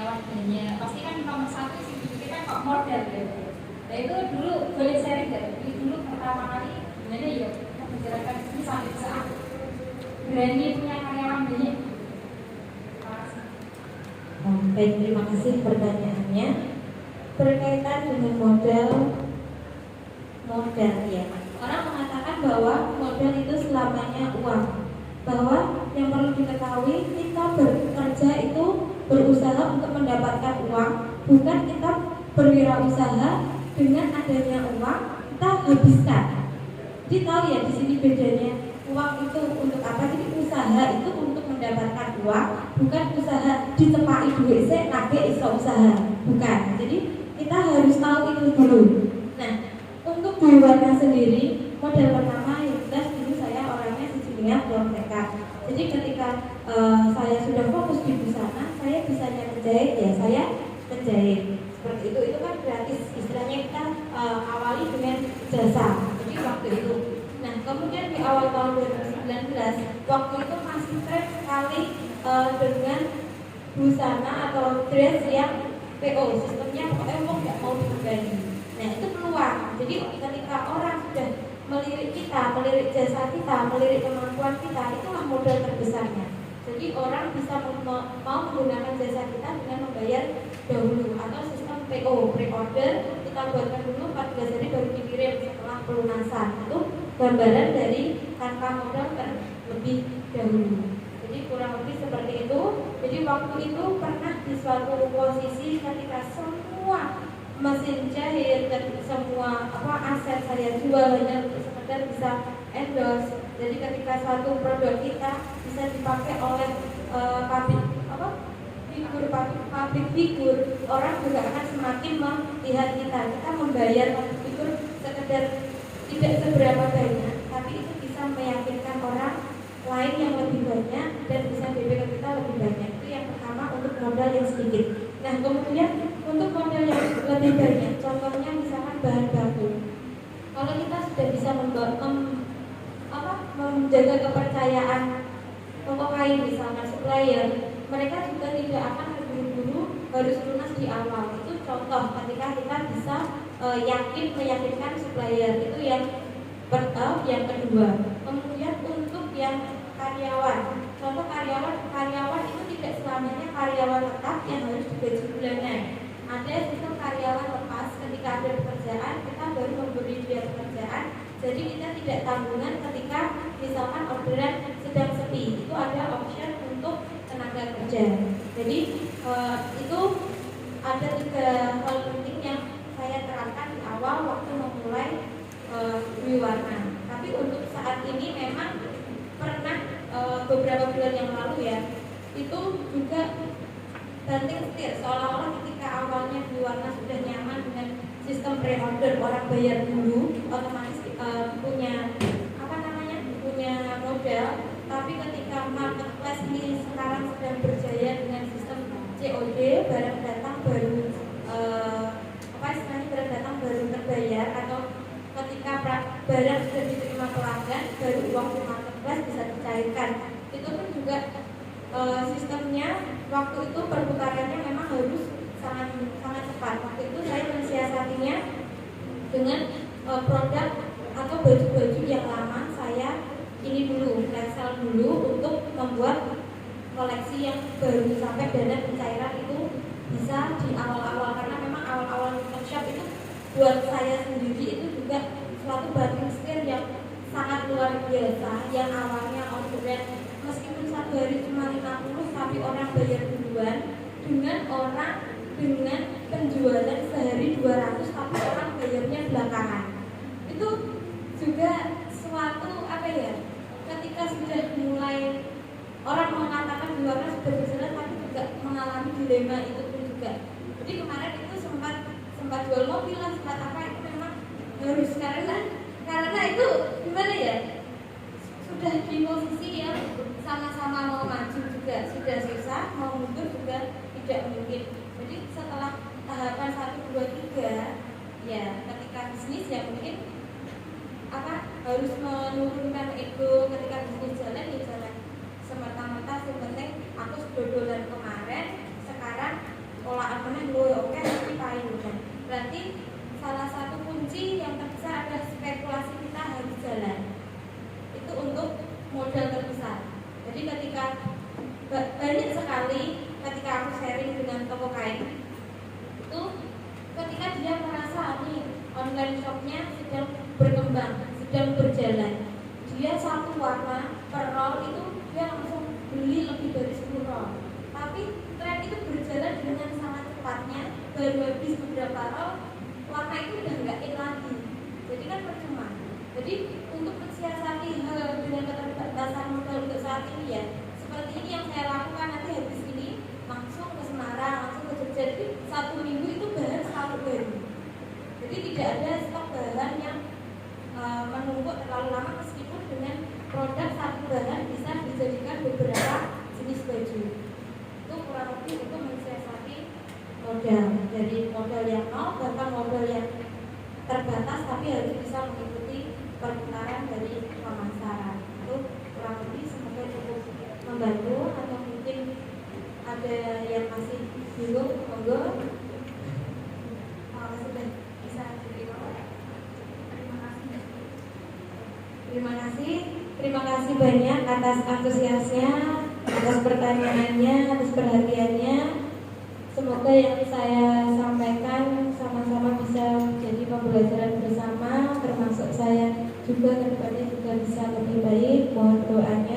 karyawan banyak, pasti kan nomor satu sih kita kok modal gitu. Nah itu dulu boleh sharing nggak? Jadi dulu pertama kali gimana ya menjalankan ini sampai bisa berani punya karyawan banyak. Baik, terima kasih pertanyaannya. Berkaitan dengan modal ya. Orang mengatakan bahwa modal itu selamanya uang. Bahwa yang perlu diketahui, kita bekerja itu berusaha untuk mendapatkan uang, bukan kita berwirausaha dengan adanya uang kita habiskan. Jadi tahu ya di sini bedanya, uang itu untuk apa? Jadi usaha itu untuk mendapatkan uang, bukan usaha ditepai duit saya nage iso usaha, bukan. Jadi kita harus tahu itu dulu. Nah, untuk Dwi Warna sendiri, modal pertama yang jelas dulu saya orangnya sejujurnya belum nekat. Jadi ketika saya sudah fokus di busana, saya bisanya menjahit ya saya menjahit. Seperti itu kan gratis, istilahnya kita awali dengan jasa. Jadi waktu itu. Nah, kemudian di awal tahun 2019, waktu itu masih tren sekali dengan busana atau dress yang PO, sistemnya pokoknya nggak mau dibebani. Nah, itu peluang. Jadi ketika orang sudah melirik kita, melirik jasa kita, melirik kemampuan kita, itulah modal terbesarnya. Jadi orang bisa mau menggunakan jasa kita dengan membayar dahulu atau sistem PO, pre-order, kita buatkan dulu 14 hari baru dikirim setelah pelunasan. Itu gambaran dari tanpa modal terlebih dahulu. Jadi kurang lebih seperti itu. Jadi waktu itu pernah di suatu posisi ketika semua mesin jahit dan semua aset saya jual hanya untuk sekedar bisa endorse. Jadi ketika suatu produk kita bisa dipakai oleh pabrik figur, orang juga akan semakin melihat kita membayar pabrik figur sekedar tidak seberapa banyak, tapi itu bisa meyakinkan orang lain yang lebih banyak dan bisa DP ke kita lebih banyak. Itu yang pertama untuk modal yang sedikit. Nah, kemudian untuk modal yang lebih banyak, contohnya misalkan bahan baku. Kalau kita sudah bisa menjaga kepercayaan toko kain misalkan supplier, mereka juga tidak akan terburu-buru harus lunas di awal. Itu contoh ketika kita bisa meyakinkan supplier. Itu yang kedua. Kemudian untuk yang karyawan, contoh karyawan itu tidak selamanya karyawan tetap yang harus digaji bulanan. Ada sistem karyawan lepas, ketika ada pekerjaan kita baru memberi dia pekerjaan. Jadi kita tidak tanggungan ketika misalkan orderan sedang sepi. Itu ada option untuk tenaga kerja. Jadi itu ada 3 hal penting yang saya terapkan di awal waktu memulai Dwi Warna. Tapi untuk saat ini memang pernah beberapa bulan yang lalu ya, itu juga banting setir seolah-olah ketika awalnya Dwi Warna sudah nyaman dengan sistem pre-order, orang bayar dulu otomatis punya modal. Tapi ketika marketplace ini sekarang sedang berjaya dengan sistem COD, barang datang baru barang datang baru terbayar, atau ketika barang sudah diterima pelanggan baru uang di marketplace bisa dicairkan. Itu pun juga sistemnya waktu itu perputarannya memang harus sangat cepat. Waktu itu saya mensiasatinya dengan produk atau baju-baju yang lama saya ini dulu, cancel dulu untuk membuat koleksi yang baru sampai dana pencairan itu bisa di awal-awal, karena memang awal-awal workshop itu buat saya sendiri itu juga suatu banting setir yang sangat luar biasa. Yang awalnya orderan meskipun satu hari cuma 50 tapi orang bayar duluan, dengan penjualan sehari 200 tapi orang bayarnya belakangan. Itu juga suatu ketika sudah mulai orang mengatakan di luar sudah berjalan tapi juga mengalami dilema itu pun juga. Jadi kemarin itu sempat jual mobil lah, sempat itu memang harus karena itu gimana ya, sudah di posisi yang sama-sama mau maju juga sudah susah, mau mundur juga tidak mungkin. Jadi setelah tahapan 1, 2, 3 ya ketika bisnis ya mungkin harus menurunkan ego. Ketika bisnis jalan ya jalan semerta-merta, yang penting aku dodolan kemarin, sekarang sekali ketika aku sharing dengan toko kain itu ketika dia merasa nih online shopnya sedang berkembang, sedang berjalan, dia satu warna per roll itu dia langsung beli lebih dari 10 roll. Tapi tren itu berjalan dengan sangat cepatnya, baru habis beberapa roll warna itu udah nggak in lagi, jadi kan percuma. Jadi untuk mensiasati dengan keterbatasan modal untuk saat ini ya, seperti ini yang saya lakukan, nanti habis ini langsung ke Semarang, langsung ke Jogja. Jadi 1 minggu itu bahan selalu baru. Jadi tidak ada stok bahan yang menumpuk terlalu lama, meskipun dengan produk satu bahan bisa dijadikan beberapa jenis baju. Itu kurang lebih untuk mensiasati modal, dari modal yang nol bahkan modal yang terbatas, tapi harus bisa mengikuti perputaran dari pemasaran. Itu kurang lebih, semoga cukup membantu. Atau mungkin ada yang masih bingung, monggo. Sudah bisa dijawab. Terima kasih banyak atas antusiasnya, atas pertanyaannya, atas perhatiannya. Semoga yang saya sampaikan sama-sama bisa menjadi pembelajaran bersama, termasuk saya juga kedepannya juga bisa lebih baik. Mohon doanya.